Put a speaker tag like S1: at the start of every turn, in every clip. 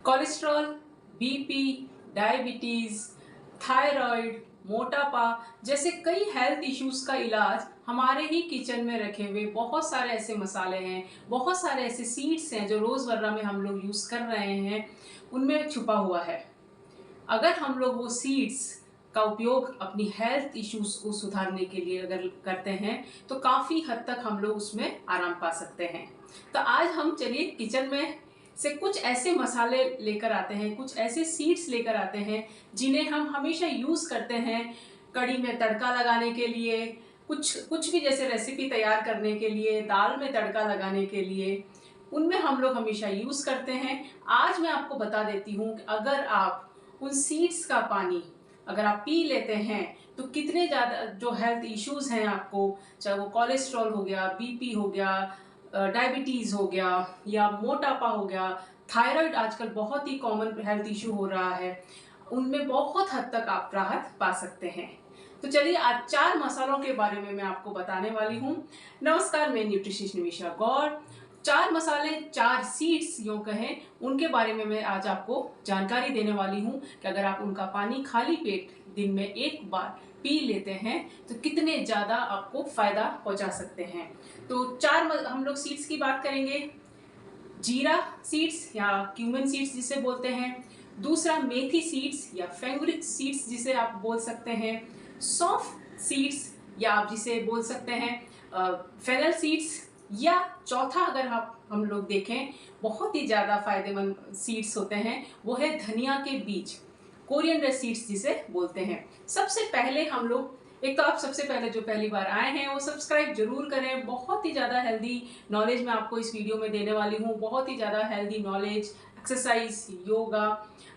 S1: Cholesterol, BP, diabetes, thyroid, मोटापा जैसे कई हेल्थ इश्यूज का इलाज हमारे ही किचन में रखे हुए बहुत सारे ऐसे मसाले हैं, बहुत सारे ऐसे सीड्स हैं जो रोजमर्रा में हम लोग यूज कर रहे हैं, उनमें छुपा हुआ है। अगर हम लोग वो सीड्स का उपयोग अपनी हेल्थ इश्यूज को सुधारने के लिए अगर करते हैं तो काफी हद तक हम लोग उसमें आराम पा सकते हैं। तो आज हम चलिए किचन में से कुछ ऐसे मसाले लेकर आते हैं, कुछ ऐसे सीड्स लेकर आते हैं जिन्हें हम हमेशा यूज करते हैं कड़ी में तड़का लगाने के लिए, कुछ कुछ भी जैसे रेसिपी तैयार करने के लिए, दाल में तड़का लगाने के लिए, उनमें हम लोग हमेशा यूज करते हैं। आज मैं आपको बता देती हूँ कि अगर आप उन सीड्स का पानी अगर आप पी लेते हैं तो कितने ज़्यादा जो हेल्थ इश्यूज हैं आपको, चाहे वो कोलेस्ट्रॉल हो गया, बीपी हो गया, डायबिटीज़ हो गया या मोटापा हो गया, थायराइड आजकल बहुत ही कॉमन हेल्थ इशू हो रहा है, उनमें बहुत हद तक आप राहत पा सकते हैं। तो चलिए आज 4 मसालों के बारे में मैं आपको बताने वाली हूँ। नमस्कार, मैं न्यूट्रिशियनिस्ट निमिषा गौर। 4 मसाले, 4 सीड्स यूँ कहें, उनके बारे में मैं आज आपको जानकारी देने वाली हूँ कि अगर आप उनका पानी खाली पेट दिन में एक बार पी लेते हैं तो कितने ज़्यादा आपको फायदा पहुँचा सकते हैं। तो 4 हम लोग सीड्स की बात करेंगे। जीरा सीड्स या क्यूमन सीड्स जिसे बोलते हैं, दूसरा मेथी सीड्स या फेनुग्रीक सीड्स जिसे आप बोल सकते हैं, सौंफ सीड्स या आप जिसे बोल सकते हैं फेनल सीड्स, या चौथा अगर हम लोग देखें बहुत ही ज़्यादा फायदेमंद सीड्स होते हैं वो है धनिया के बीज, कोरिएंडर सीड्स जिसे बोलते हैं। सबसे पहले हम लोग, एक तो आप सबसे पहले जो पहली बार आए हैं वो सब्सक्राइब जरूर करें। बहुत ही ज़्यादा हेल्दी नॉलेज मैं आपको इस वीडियो में देने वाली हूँ, बहुत ही ज़्यादा हेल्दी नॉलेज, एक्सरसाइज, योगा,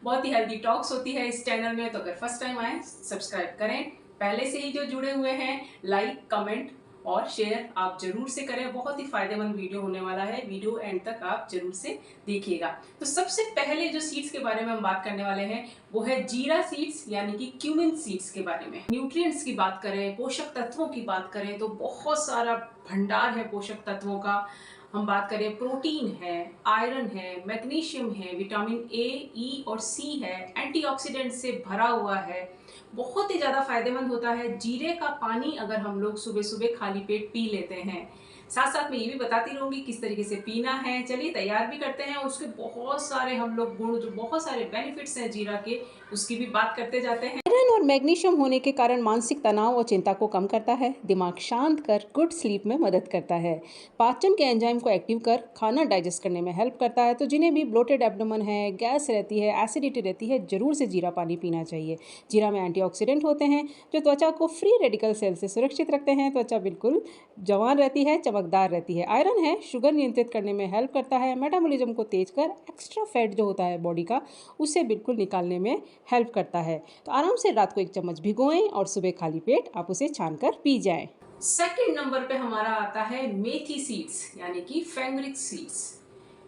S1: बहुत ही हेल्दी टॉक्स होती है इस चैनल में। तो अगर फर्स्ट टाइम आए सब्सक्राइब करें, पहले से ही जो जुड़े हुए हैं लाइक, कमेंट और शेयर आप जरूर से करें। बहुत ही फायदेमंद वीडियो होने वाला है, वीडियो एंड तक आप जरूर से देखिएगा। तो सबसे पहले जो सीड्स के बारे में हम बात करने वाले हैं वो है जीरा सीड्स यानी कि क्यूमिन सीड्स के बारे में। न्यूट्रिएंट्स की बात करें, पोषक तत्वों की बात करें तो बहुत सारा भंडार है पोषक तत्वों का। हम बात करें प्रोटीन है, आयरन है, मैग्नीशियम है, विटामिन ए, ई और सी है, एंटीऑक्सीडेंट से भरा हुआ है, बहुत ही ज़्यादा फायदेमंद होता है। जीरे का पानी अगर हम लोग सुबह सुबह खाली पेट पी लेते हैं, साथ साथ में ये भी बताती रहूंगी किस तरीके से पीना है। चलिए तैयार भी करते हैं, उसके बहुत सारे हम लोग गुण, जो बहुत सारे बेनिफिट्स हैं जीरा के, उसकी भी बात करते जाते हैं।
S2: आयरन और मैग्नीशियम होने के कारण मानसिक तनाव और चिंता को कम करता है, दिमाग शांत कर गुड स्लीप में मदद करता है, पाचन के एंजाइम को एक्टिव कर खाना डाइजेस्ट करने में हेल्प करता है। तो जिन्हें भी ब्लोटेड एब्डोमेन है, गैस रहती है, एसिडिटी रहती है, जरूर से जीरा पानी पीना चाहिए। जीरा में एंटीऑक्सीडेंट होते हैं जो त्वचा को फ्री रेडिकल सेल से सुरक्षित रखते हैं। त्वचा बिल्कुल जवान रहती है, चमकदार रहती है। आयरन है, शुगर नियंत्रित करने में हेल्प करता है, मेटाबॉलिज्म को तेज कर एक्स्ट्रा फैट जो होता है बॉडी का उसे बिल्कुल निकालने में हेल्प करता है। तो आराम से रात को 1 चम्मच भिगोएं और सुबह खाली पेट आप उसे छानकर पी जाएं।
S1: सेकंड नंबर पे हमारा आता है मेथी सीड्स यानी कि फेनुग्रीक सीड्स।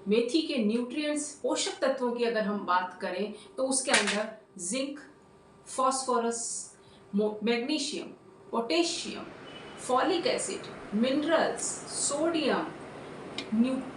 S1: मेथी के न्यूट्रिएंट्स, पोषक तत्वों की अगर हम बात करें तो उसके अंदर zinc, phosphorus, magnesium, potassium, folic acid, minerals, sodium,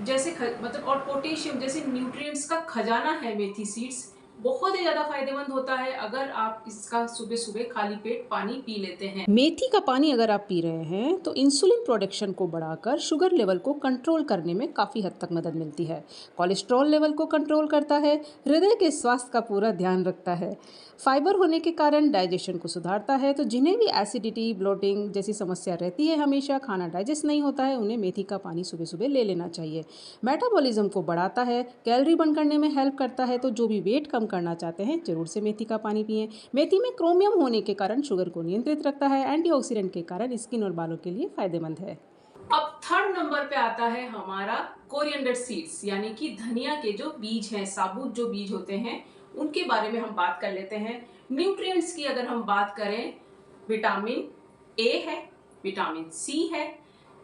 S1: जैसे मतलब और पोटेशियम जैसे न्यूट्रिएंट्स का खजाना है मेथी सीड्स। बहुत ही ज़्यादा फायदेमंद होता है अगर आप इसका सुबह सुबह खाली पेट पानी पी लेते हैं।
S2: मेथी का पानी अगर आप पी रहे हैं तो इंसुलिन प्रोडक्शन को बढ़ाकर शुगर लेवल को कंट्रोल करने में काफ़ी हद तक मदद मिलती है, कोलेस्ट्रॉल लेवल को कंट्रोल करता है, हृदय के स्वास्थ्य का पूरा ध्यान रखता है, फाइबर होने के कारण डाइजेशन को सुधारता है। तो जिन्हें भी एसिडिटी, ब्लोटिंग जैसी समस्या रहती है, हमेशा खाना डाइजेस्ट नहीं होता है, उन्हें मेथी का पानी सुबह सुबह ले लेना चाहिए। मेटाबॉलिज्म को बढ़ाता है, कैलोरी बर्न करने में हेल्प करता है। तो जो भी वेट कम करना चाहते हैं जरूर से मेथी का पानी पिएं। मेथी में क्रोमियम होने के कारण शुगर को नियंत्रित रखता है, एंटीऑक्सीडेंट के कारण स्किन और बालों के लिए फायदेमंद है।
S1: अब थर्ड नंबर पे आता है हमारा कोरिएंडर सीड्स यानी कि धनिया के जो बीज हैं, साबुत जो बीज होते हैं, उनके बारे में हम बात कर लेते हैं। न्यूट्रिएंट्स की अगर हम बात करें, विटामिन ए है, विटामिन सी है,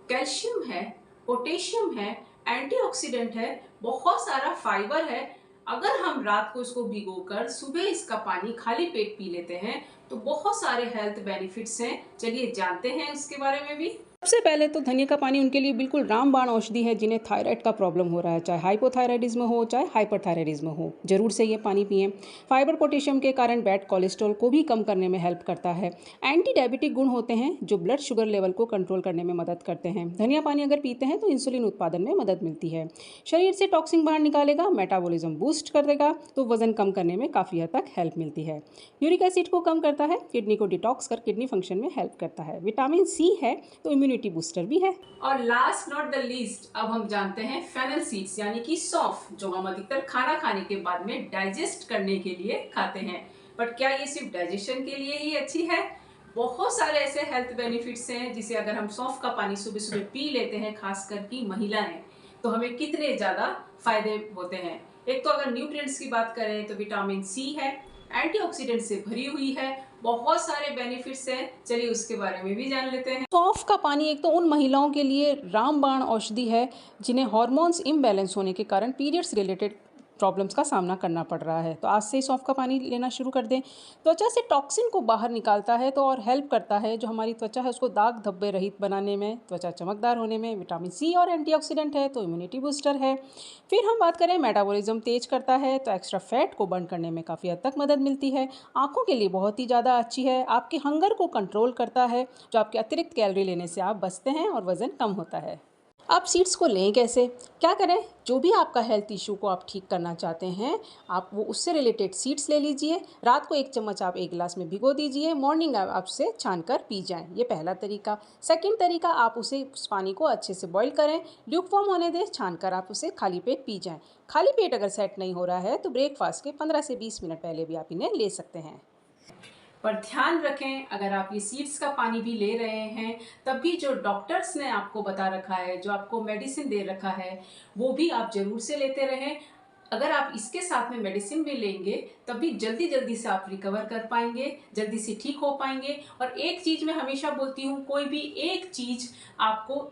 S1: कैल्शियम है, पोटेशियम है, एंटीऑक्सीडेंट है, बहुत सारा फाइबर है। अगर हम रात को इसको भिगोकर सुबह इसका पानी खाली पेट पी लेते हैं तो बहुत सारे हेल्थ बेनिफिट्स हैं। चलिए जानते हैं उसके बारे में भी।
S2: सबसे पहले तो धनिया का पानी उनके लिए बिल्कुल रामबाण औषधि है जिन्हें थायराइड का प्रॉब्लम हो रहा है, चाहे हाइपोथायराइडिज्म हो चाहे हाइपरथायराइडिज्म हो, जरूर से ये पानी पिएं। फाइबर पोटेशियम के कारण बैड कोलेस्ट्रॉल को भी कम करने में हेल्प करता है। एंटी डायबिटिक गुण होते हैं जो ब्लड शुगर लेवल को कंट्रोल करने में मदद करते हैं। धनिया पानी अगर पीते हैं तो इंसुलिन उत्पादन में मदद मिलती है, शरीर से टॉक्सिन बाहर निकालेगा, मेटाबॉलिज्म बूस्ट कर देगा, तो वजन कम करने में काफ़ी हद तक हेल्प मिलती है। यूरिक एसिड को कम करता है, किडनी को डिटॉक्स कर किडनी फंक्शन में हेल्प करता है। विटामिन सी है तो इम्यूनिटी बूस्टर भी है।
S1: और लास्ट नॉट द लीस्ट, अब हम जानते हैं फेनल सीड्स यानी कि सौंफ, जो हम अधिकतर खाना खाने के बाद में डाइजेस्ट करने के लिए खाते हैं। बट क्या ये सिर्फ डाइजेशन के लिए ही अच्छी है? बहुत सारे ऐसे हेल्थ बेनिफिट्स हैं जिसे अगर हम सौंफ का पानी सुबह सुबह पी लेते हैं, खासकर की महिलाएं, तो हमें कितने ज्यादा फायदे होते हैं। एक तो अगर न्यूट्रिएंट्स की बात करें तो विटामिन सी है, एंटीऑक्सीडेंट से भरी हुई है, बहुत सारे बेनिफिट्स हैं। चलिए उसके बारे में भी जान लेते हैं।
S2: सौंफ का पानी एक तो उन महिलाओं के लिए रामबाण औषधि है जिन्हें हार्मोन्स इम्बैलेंस होने के कारण पीरियड्स रिलेटेड प्रॉब्लम्स का सामना करना पड़ रहा है, तो आज से ही सौंफ का पानी लेना शुरू कर दें। त्वचा से टॉक्सिन को बाहर निकालता है तो और हेल्प करता है, जो हमारी त्वचा है उसको दाग धब्बे रहित बनाने में, त्वचा चमकदार होने में। विटामिन सी और एंटीऑक्सीडेंट है तो इम्यूनिटी बूस्टर है। फिर हम बात करें, मेटाबॉलिज्म तेज करता है तो एक्स्ट्रा फैट को बर्न करने में काफ़ी हद तक मदद मिलती है। आंखों के लिए बहुत ही ज़्यादा अच्छी है, आपके हंगर को कंट्रोल करता है, जो आपके अतिरिक्त कैलोरी लेने से आप बचते हैं और वज़न कम होता है। आप सीड्स को लें कैसे, क्या करें? जो भी आपका हेल्थ इशू को आप ठीक करना चाहते हैं, आप वो उससे रिलेटेड सीड्स ले लीजिए। रात को 1 चम्मच आप 1 गिलास में भिगो दीजिए, मॉर्निंग आप उसे छान कर पी जाएं। ये पहला तरीका। सेकंड तरीका, आप उस पानी को अच्छे से बॉईल करें, ल्यूकवार्म होने दें, छान कर आप उसे खाली पेट पी जाएं। खाली पेट अगर सेट नहीं हो रहा है तो ब्रेकफास्ट के 15 से 20 मिनट पहले भी आप इन्हें ले सकते हैं।
S1: पर ध्यान रखें, अगर आप ये सीड्स का पानी भी ले रहे हैं, तब भी जो डॉक्टर्स ने आपको बता रखा है, जो आपको मेडिसिन दे रखा है, वो भी आप जरूर से लेते रहें। अगर आप इसके साथ में मेडिसिन भी लेंगे, तब भी जल्दी जल्दी से आप रिकवर कर पाएंगे, जल्दी से ठीक हो पाएंगे। और एक चीज़ मैं हमेशा बोलती हूँ, कोई भी एक चीज़ आपको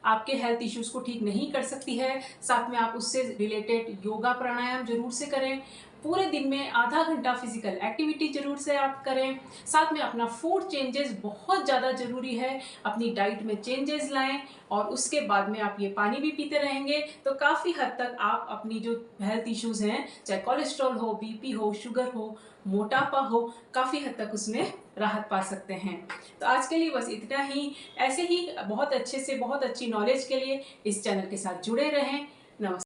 S1: आपके हेल्थ इश्यूज को ठीक नहीं कर सकती है। साथ में आप उससे रिलेटेड योगा प्राणायाम जरूर से करें। पूरे दिन में आधा घंटा फिजिकल एक्टिविटी जरूर से आप करें। साथ में अपना फूड चेंजेस बहुत ज़्यादा ज़रूरी है, अपनी डाइट में चेंजेस लाएं। और उसके बाद में आप ये पानी भी पीते रहेंगे तो काफ़ी हद तक आप अपनी जो हेल्थ इश्यूज हैं, चाहे कोलेस्ट्रॉल हो, बीपी हो, शुगर हो, मोटापा हो, काफ़ी हद तक उसमें राहत पा सकते हैं। तो आज के लिए बस इतना ही। ऐसे ही बहुत अच्छे से बहुत अच्छी नॉलेज के लिए इस चैनल के साथ जुड़े रहें। नमस्कार।